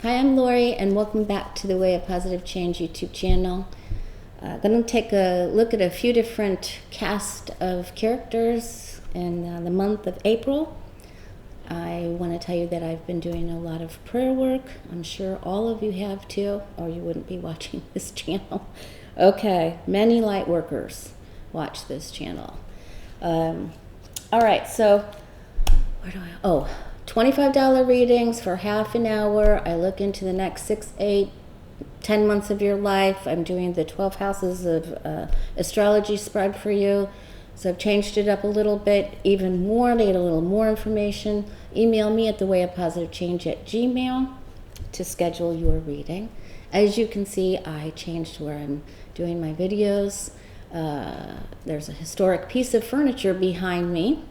Hi, I'm Lori, and welcome back to the Way of Positive Change YouTube channel. Going to take a look at a few different cast of characters in the month of April. I want to tell you that I've been doing a lot of prayer work. I'm sure all of you have too, or you wouldn't be watching this channel. Okay, many light workers watch this channel. All right, so where do I? $25 readings for half an hour. I look into the next 6, 8, 10 months of your life. I'm doing the 12 houses of astrology spread for you. So I've changed it up a little bit, even more to get a little more information. Email me at thewayofpositivechange@gmail to schedule your reading. As you can see, I changed where I'm doing my videos. There's a historic piece of furniture behind me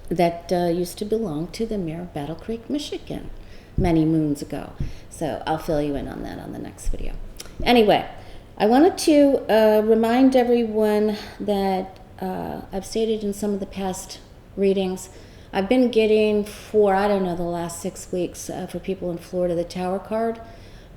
that used to belong to the mayor of Battle Creek, Michigan, many moons ago. So I'll fill you in on that on the next video. Anyway, I wanted to remind everyone that I've stated in some of the past readings, I've been getting for, the last 6 weeks for people in Florida, the Tower card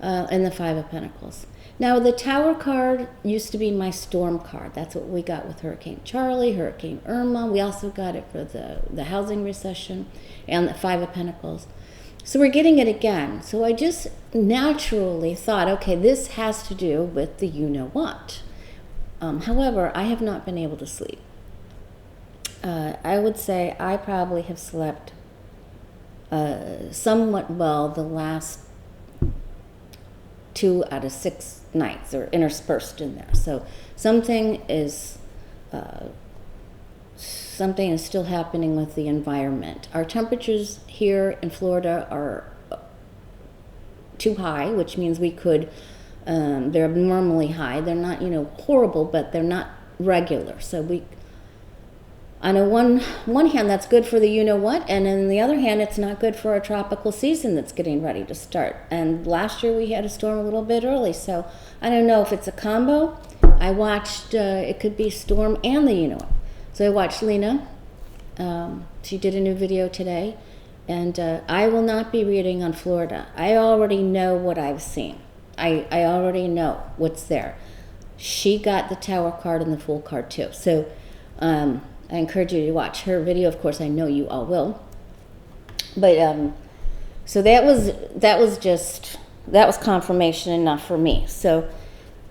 and the Five of Pentacles. Now, the Tower card used to be my storm card. That's what we got with Hurricane Charlie, Hurricane Irma. We also got it for the housing recession and the Five of Pentacles. So we're getting it again. So I just naturally thought, okay, this has to do with the you-know-what. However, I have not been able to sleep. I would say I probably have slept somewhat well the last 2 out of 6 nights are interspersed in there. So something is still happening with the environment. Our temperatures here in Florida are too high, which means we could, they're abnormally high. They're not, horrible, but they're not regular. So we, on one hand, that's good for the you-know-what, and on the other hand, it's not good for our tropical season that's getting ready to start. And last year we had a storm a little bit early, so I don't know if it's a combo. I watched, it could be storm and the you-know-what. So I watched Lena. She did a new video today, and I will not be reading on Florida. I already know what I've seen. I already know what's there. She got the Tower card and the Fool card too. So I encourage you to watch her video. Of course, I know you all will. But so that was confirmation enough for me. So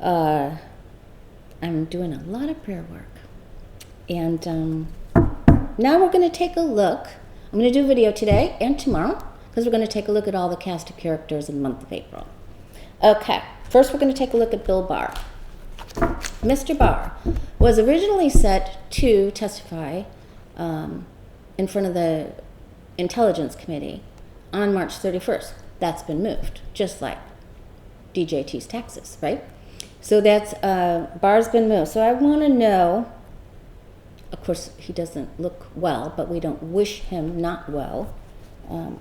I'm doing a lot of prayer work, and now we're going to take a look. I'm going to do a video today and tomorrow because we're going to take a look at all the cast of characters in the month of April. Okay, first we're going to take a look at Bill Barr. Mr. Barr was originally set to testify in front of the Intelligence Committee on March 31st. That's been moved, just like DJT's taxes, right? So that's, Barr's been moved. So I want to know, of course, he doesn't look well, but we don't wish him not well.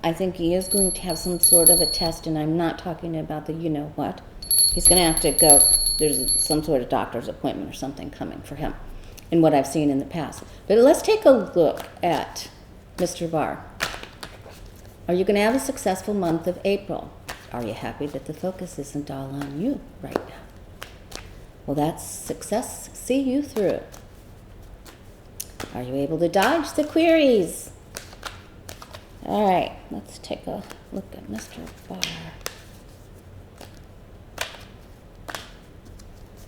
I think he is going to have some sort of a test, and I'm not talking about the you-know-what. He's going to have to go, there's some sort of doctor's appointment or something coming for him in what I've seen in the past. But let's take a look at Mr. Barr. Are you going to have a successful month of April? Are you happy that the focus isn't all on you right now? Well, that's success. See you through. Are you able to dodge the queries? All right, let's take a look at Mr. Barr.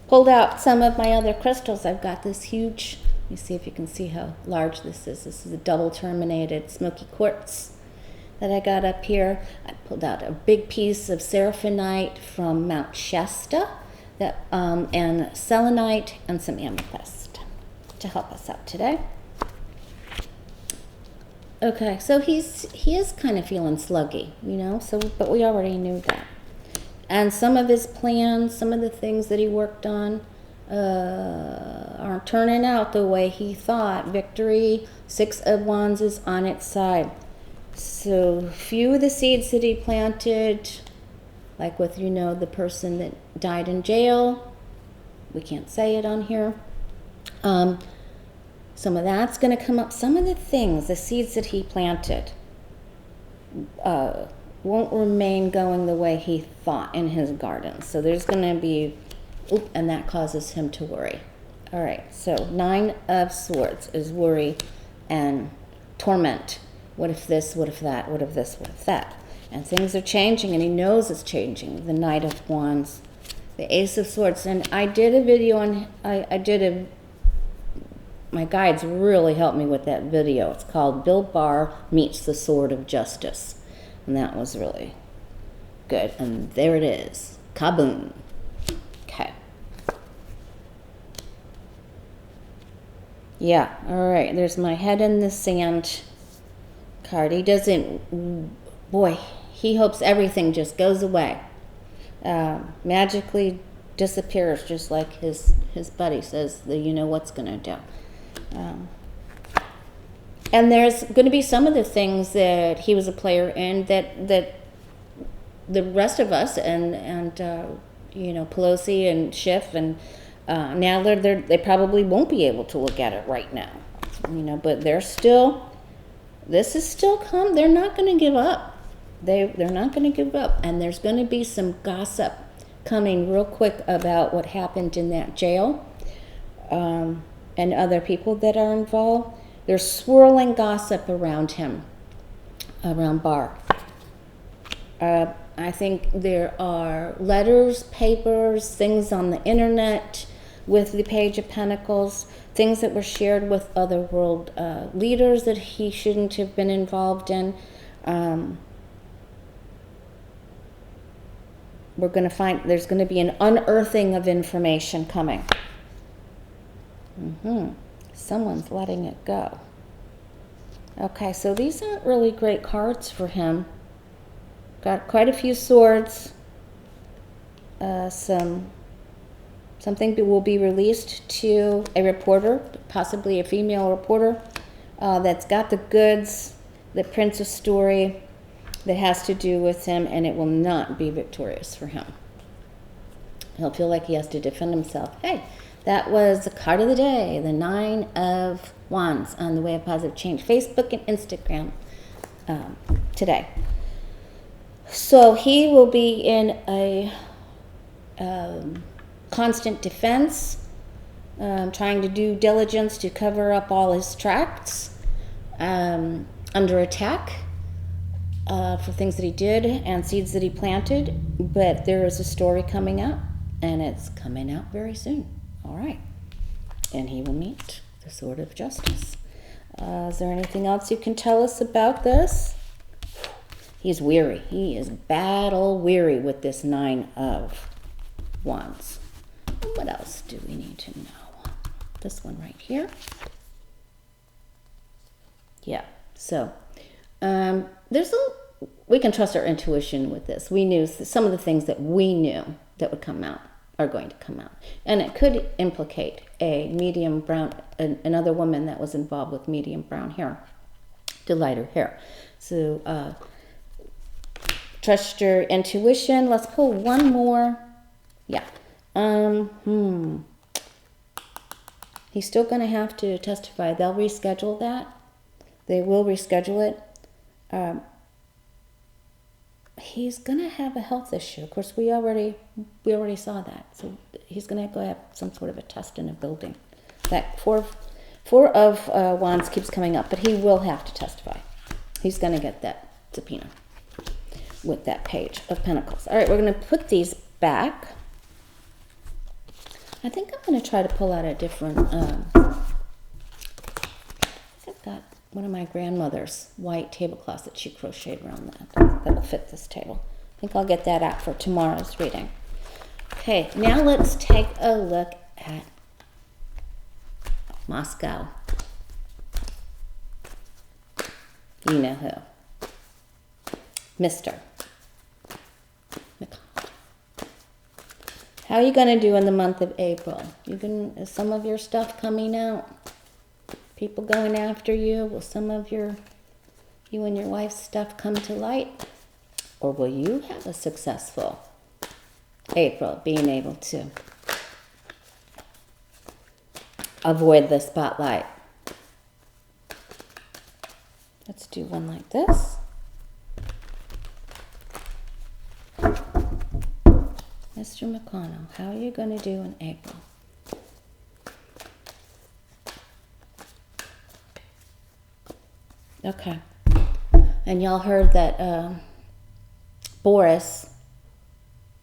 Pulled out some of my other crystals. I've got this huge, let me see if you can see how large this is. This is a double terminated smoky quartz that I got up here. I pulled out a big piece of seraphinite from Mount Shasta, and selenite and some amethyst to help us out today. Okay, so he is kind of feeling sluggy, but we already knew that. And some of his plans, some of the things that he worked on aren't turning out the way he thought. Victory, 6 of Wands is on its side. So few of the seeds that he planted, like with, the person that died in jail, we can't say it on here. Some of that's going to come up. Some of the things, the seeds that he planted, won't remain going the way he thought in his garden. So there's going to be, and that causes him to worry. All right, so 9 of Swords is worry and torment. What if this, what if that, what if this, what if that? And things are changing, and he knows it's changing. The Knight of Wands, the Ace of Swords. And I did a video on, my guides really helped me with that video. It's called Bill Barr Meets the Sword of Justice. And that was really good. And there it is. Kaboom. Okay. Yeah, all right. There's my head in the sand card. He doesn't, boy, he hopes everything just goes away. Magically disappears, just like his buddy says that you know what's going to do. And there's going to be some of the things that he was a player in that the rest of us and Pelosi and Schiff and Nadler, they probably won't be able to look at it right now, but they're still, this is still come. They're not going to give up. They're not going to give up. And there's going to be some gossip coming real quick about what happened in that jail, and other people that are involved. There's swirling gossip around him, around Barr. I think there are letters, papers, things on the internet with the Page of Pentacles, things that were shared with other world leaders that he shouldn't have been involved in. We're going to find there's going to be an unearthing of information coming. Someone's letting it go. Okay, so these aren't really great cards for him. Got quite a few swords. Something will be released to a reporter, possibly a female reporter, that's got the goods, the prints a story that has to do with him, and it will not be victorious for him. He'll feel like he has to defend himself. Hey, that was the card of the day, the 9 of Wands on the Way of Positive Change, Facebook and Instagram today. So he will be in a constant defense, trying to do diligence to cover up all his tracks, under attack for things that he did and seeds that he planted. But there is a story coming out, and it's coming out very soon. All right. And he will meet the Sword of Justice. Is there anything else you can tell us about this? He's weary. He is battle weary with this 9 of Wands. What else do we need to know? This one right here. Yeah. So we can trust our intuition with this. We knew some of the things that we knew that would come out are going to come out. And it could implicate a medium brown, another woman that was involved with medium brown hair to lighter hair. So trust your intuition. Let's pull one more. Yeah. He's still going to have to testify. They'll reschedule that. They will reschedule it. He's going to have a health issue. Of course, we already saw that. So he's going to go have some sort of a test in a building. That four of Wands keeps coming up, but he will have to testify. He's going to get that subpoena with that Page of Pentacles. All right, we're going to put these back. I think I'm going to try to pull out a different, I've got one of my grandmother's white tablecloths that she crocheted around that will fit this table. I think I'll get that out for tomorrow's reading. Okay, now let's take a look at Moscow. You know who. Mr. How are you going to do in the month of April? Is some of your stuff coming out? People going after you? Will some of you and your wife's stuff come to light? Or will you have a successful April, being able to avoid the spotlight? Let's do one like this. Mr. McConnell, how are you going to do in April? Okay. And y'all heard that Boris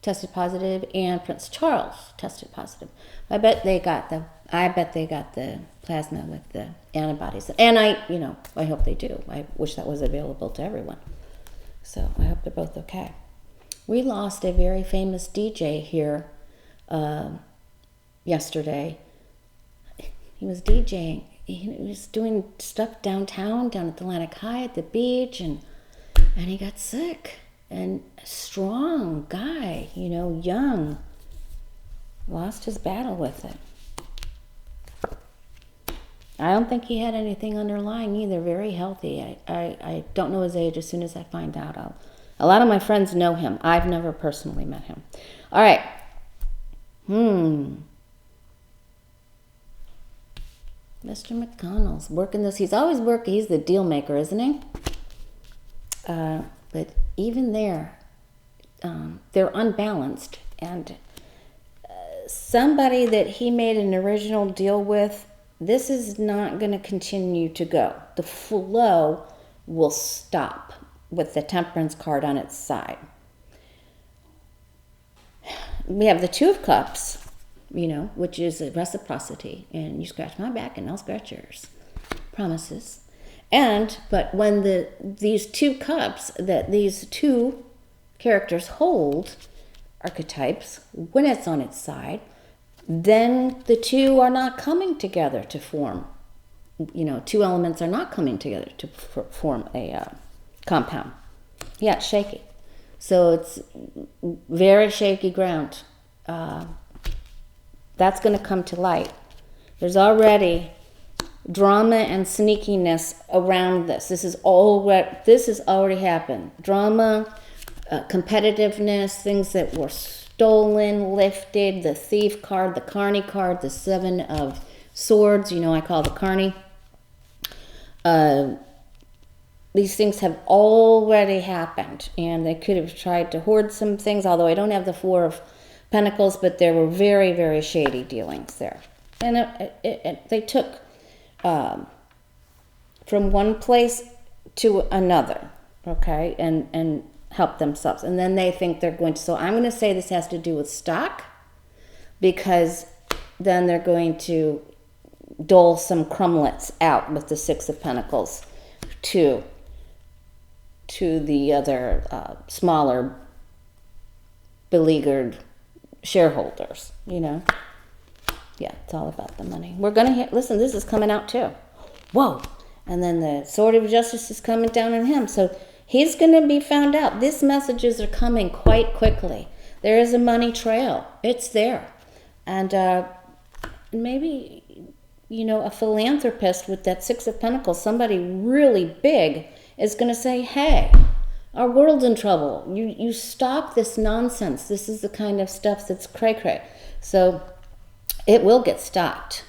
tested positive and Prince Charles tested positive. I bet they got the plasma with the antibodies. And I hope they do. I wish that was available to everyone. So I hope they're both okay. We lost a very famous DJ here yesterday. He was DJing. He was doing stuff downtown, down at Atlantic High at the beach, and he got sick. And a strong guy, young, lost his battle with it. I don't think he had anything underlying either. Very healthy. I don't know his age. As soon as I find out, a lot of my friends know him. I've never personally met him. All right. Mr. McConnell's working this. He's always working. He's the deal maker, isn't he? But even there, they're unbalanced. And somebody that he made an original deal with, this is not going to continue to go. The flow will stop with the temperance card on its side. We have the Two of Cups, which is a reciprocity. And you scratch my back and I'll scratch yours. Promises. But when these two cups that these two characters hold, archetypes, when it's on its side, then the two are not coming together to form, two elements are not coming together to form a compound. Yeah, it's shaky. So it's very shaky ground. That's going to come to light. There's already drama and sneakiness around this. This has already happened. Drama, competitiveness, things that were stolen, lifted, the thief card, the carney card, the Seven of Swords, I call the carney. These things have already happened, and they could have tried to hoard some things, although I don't have the Four of Pentacles, but there were very, very shady dealings there. And they took from one place to another, okay, and help themselves. And then they think they're going to, so I'm going to say this has to do with stock, because then they're going to dole some crumlets out with the Six of Pentacles to the other smaller beleaguered shareholders, Yeah, it's all about the money. We're going to listen, this is coming out too. Whoa. And then the Sword of Justice is coming down on him. So he's going to be found out. These messages are coming quite quickly. There is a money trail. It's there. And maybe, a philanthropist with that Six of Pentacles, somebody really big, is going to say, hey, our world's in trouble. You stop this nonsense. This is the kind of stuff that's cray-cray. So it will get stopped.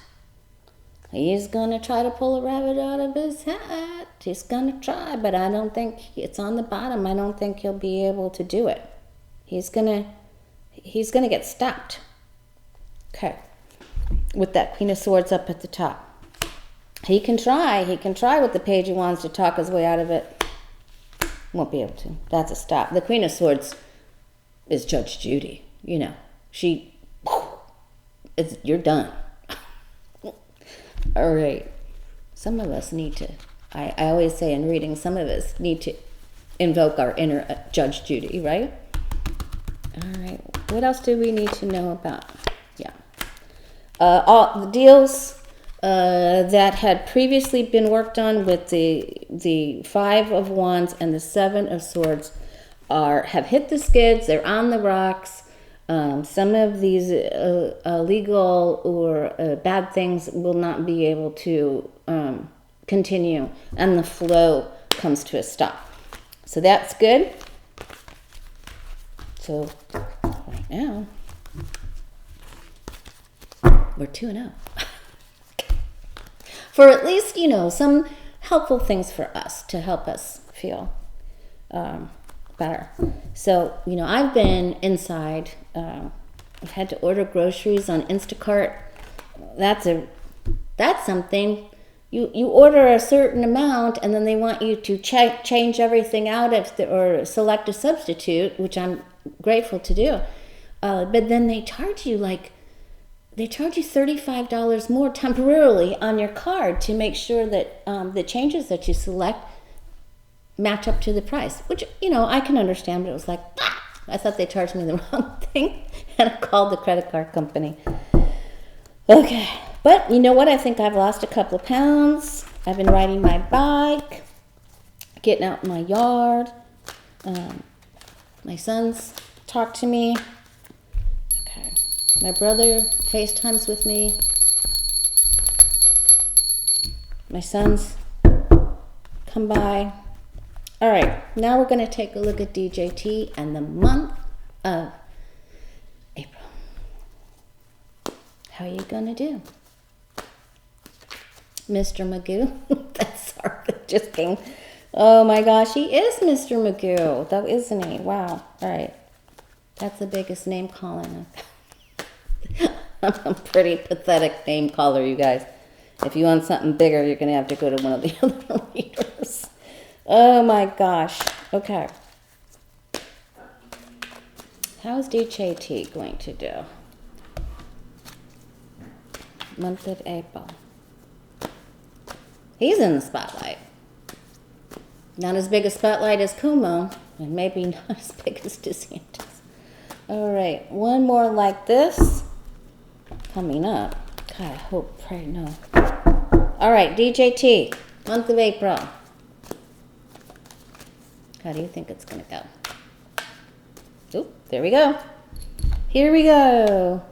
He's going to try to pull a rabbit out of his hat. He's going to try, but I don't think it's on the bottom. I don't think he'll be able to do it. He's going to get stopped. Okay. With that Queen of Swords up at the top. He can try with the Page of Wands to talk his way out of it. Won't be able to. That's a stop. The Queen of Swords is Judge Judy. You're done. All right. Some of us need to, I always say in reading, some of us need to invoke our inner Judge Judy, right? All right. What else do we need to know about? Yeah. All the deals that had previously been worked on with the Five of Wands and the Seven of Swords have hit the skids. They're on the rocks. Some of these illegal or bad things will not be able to continue, and the flow comes to a stop. So that's good. So right now, we're 2-0. For at least, some helpful things for us to help us feel better. So, I've been inside. I've had to order groceries on Instacart. That's something. You order a certain amount, and then they want you to change everything out or select a substitute, which I'm grateful to do. But then they charge you $35 more temporarily on your card to make sure that the changes that you select match up to the price, which, I can understand, but it was like, I thought they charged me the wrong thing, and I called the credit card company. Okay, but you know what? I think I've lost a couple of pounds. I've been riding my bike, getting out in my yard. My sons talk to me. Okay, my brother FaceTimes with me. My sons come by. All right, now we're going to take a look at DJT and the month of April. How are you going to do? Mr. Magoo? That's sorry, just came. Oh my gosh, he is Mr. Magoo, though, isn't he? Wow. All right. That's the biggest name calling. I'm a pretty pathetic name caller, you guys. If you want something bigger, you're going to have to go to one of the other readers. Oh my gosh. Okay. How's DJT going to do? Month of April. He's in the spotlight. Not as big a spotlight as Kumo, and maybe not as big as DeSantis. All right, one more like this coming up. God, I hope, pray, no. All right, DJT, month of April. How do you think it's going to go? Oh, there we go. Here we go.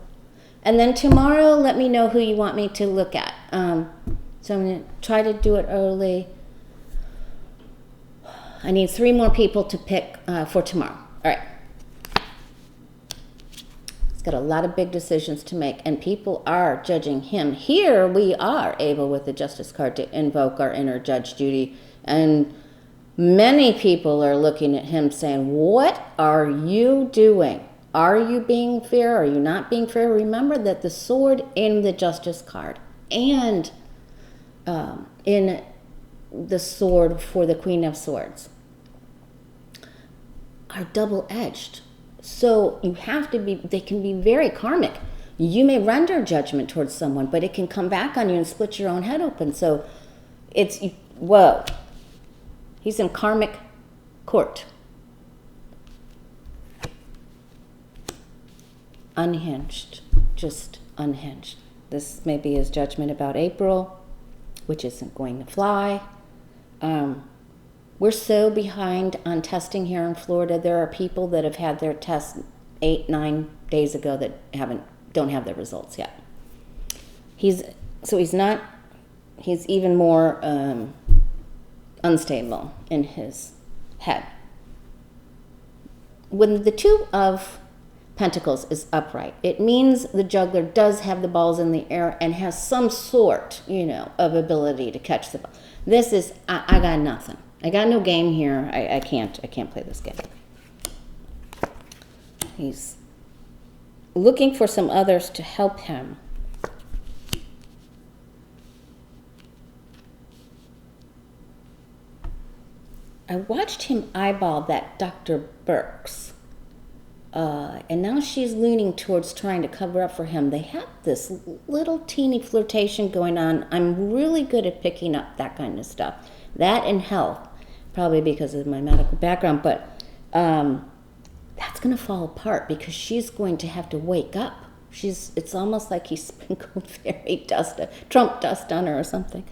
And then tomorrow, let me know who you want me to look at. So I'm going to try to do it early. I need 3 more people to pick for tomorrow. All right. He's got a lot of big decisions to make, and people are judging him. Here we are able, with the Justice card, to invoke our inner Judge Judy, and many people are looking at him saying, what are you doing? Are you being fair? Are you not being fair? Remember that the sword in the Justice card and in the sword for the Queen of Swords are double-edged. So you have to be, they can be very karmic. You may render judgment towards someone, but it can come back on you and split your own head open. So it's, whoa. He's in karmic court. Unhinged, just unhinged. This may be his judgment about April, which isn't going to fly. We're so behind on testing here in Florida. There are people that have had their tests 8-9 days ago that don't have their results yet. He's even more unstable in his head. When the 2 of Pentacles is upright, it means the juggler does have the balls in the air and has some sort, of ability to catch the ball. This is, I got nothing. I got no game here. I can't play this game. He's looking for some others to help him. I watched him eyeball that Dr. Burks. And now she's leaning towards trying to cover up for him. They have this little teeny flirtation going on. I'm really good at picking up that kind of stuff. That and health, probably because of my medical background. But that's going to fall apart because she's going to have to wake up. It's almost like he sprinkled Trump dust on her or something.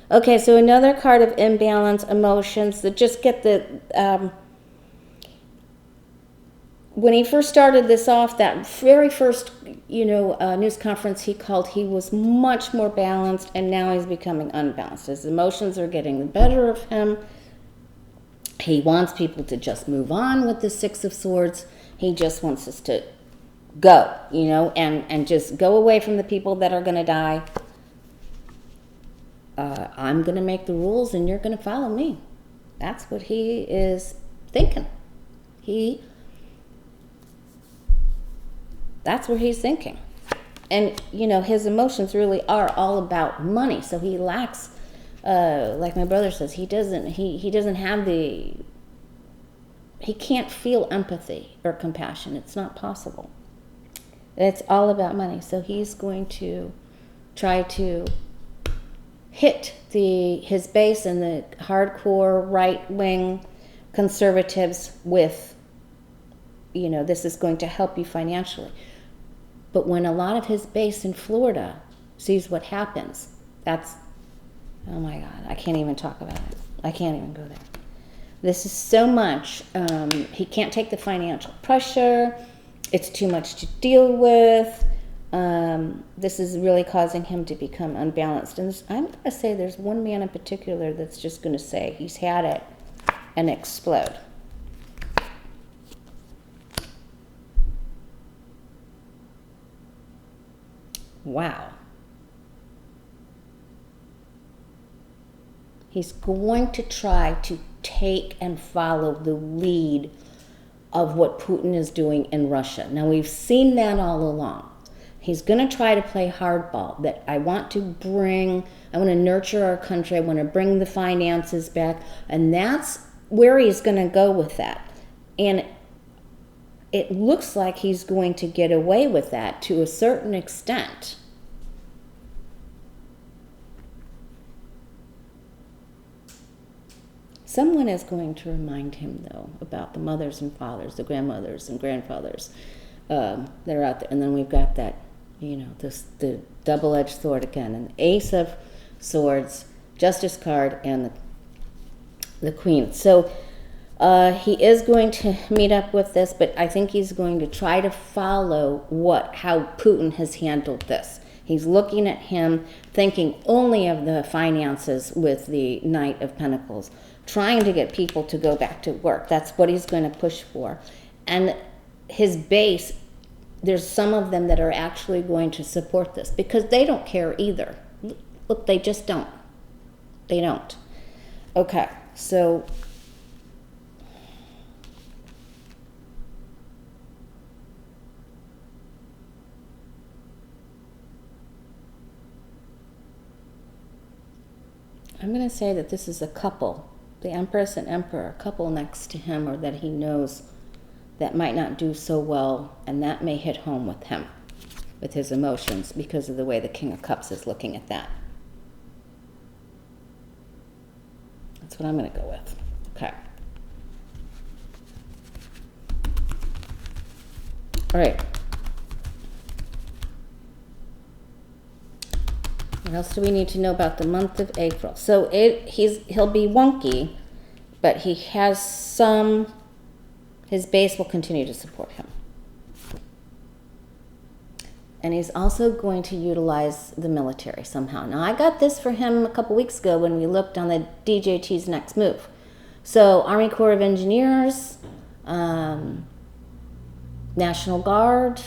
Okay, so another card of imbalance, emotions, that just get the... when he first started this off, that very first, news conference he called, he was much more balanced, and now he's becoming unbalanced. His emotions are getting the better of him. He wants people to just move on with the 6 of Swords. He just wants us to go, and just go away from the people that are going to die. I'm going to make the rules, and you're going to follow me. That's what he is thinking. That's where he's thinking. And, his emotions really are all about money. So he lacks, like my brother says, he doesn't have he can't feel empathy or compassion. It's not possible. It's all about money. So he's going to try to hit his base and the hardcore right-wing conservatives with, this is going to help you financially. But when a lot of his base in Florida sees what happens, oh my God, I can't even talk about it. I can't even go there. This is so much. He can't take the financial pressure. It's too much to deal with. This is really causing him to become unbalanced. And I'm going to say there's one man in particular that's just going to say he's had it and explode. Wow. He's going to try to take and follow the lead of what Putin is doing in Russia. Now, we've seen that all along. He's going to try to play hardball, that I want to nurture our country, I want to bring the finances back, and that's where he's going to go with that. And it looks like he's going to get away with that to a certain extent. Someone is going to remind him, though, about the mothers and fathers, the grandmothers and grandfathers that are out there. And then we've got that, the double-edged sword again, an ace of swords, justice card, and the queen. So he is going to meet up with this, but I think he's going to try to follow how Putin has handled this. He's looking at him, thinking only of the finances with the Knight of Pentacles, trying to get people to go back to work. That's what he's going to push for. And his base, there's some of them that are actually going to support this because they don't care either. Look, they just don't. They don't. Okay, so I'm going to say that this is a couple, the Empress and Emperor, a couple next to him or that he knows that might not do so well, and that may hit home with him, with his emotions, because of the way the King of Cups is looking at that. That's what I'm going to go with. Okay. All right. What else do we need to know about the month of April? So he'll be wonky, but he has his base will continue to support him. And he's also going to utilize the military somehow. Now, I got this for him a couple weeks ago when we looked on the DJT's next move. So Army Corps of Engineers, National Guard,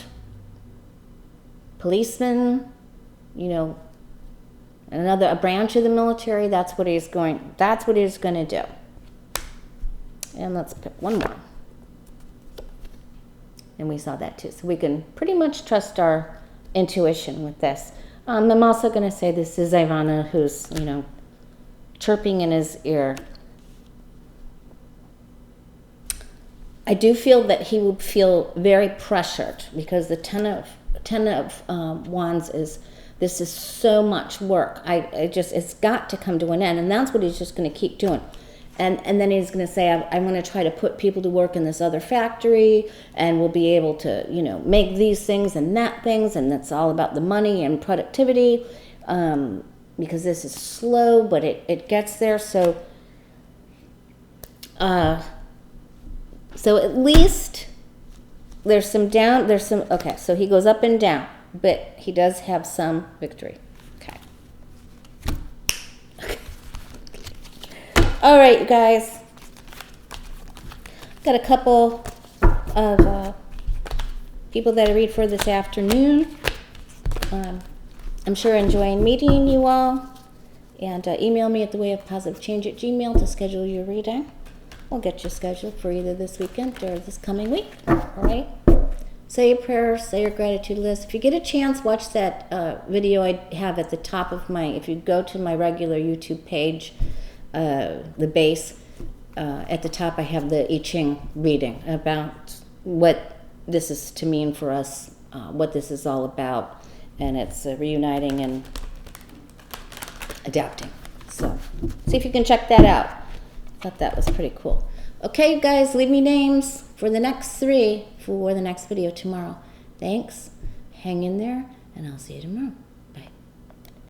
policemen, a branch of the military. That's what he's going to do. And let's pick one more. And we saw that too. So we can pretty much trust our intuition with this. I'm also going to say this is Ivana who's, chirping in his ear. I do feel that he will feel very pressured because the Ten of Wands is, this is so much work. It's got to come to an end. And that's what he's just going to keep doing. And then he's going to say, I want to try to put people to work in this other factory, and we'll be able to, make these things and that things, and that's all about the money and productivity, because this is slow, but it gets there. So at least there's some okay, so he goes up and down, but he does have some victory. All right, you guys. Got a couple of people that I read for this afternoon. I'm sure enjoying meeting you all. And email me at thewayofpositivechange@gmail.com to schedule your reading. I'll get you scheduled for either this weekend or this coming week. All right? Say your prayers, say your gratitude list. If you get a chance, watch that video I have at the top of my, if you go to my regular YouTube page, the base, at the top I have the I Ching reading about what this is to mean for us, what this is all about. And it's reuniting and adapting. So see if you can check that out. I thought that was pretty cool. Okay, you guys, leave me names for the next 3 for the next video tomorrow. Thanks. Hang in there, and I'll see you tomorrow.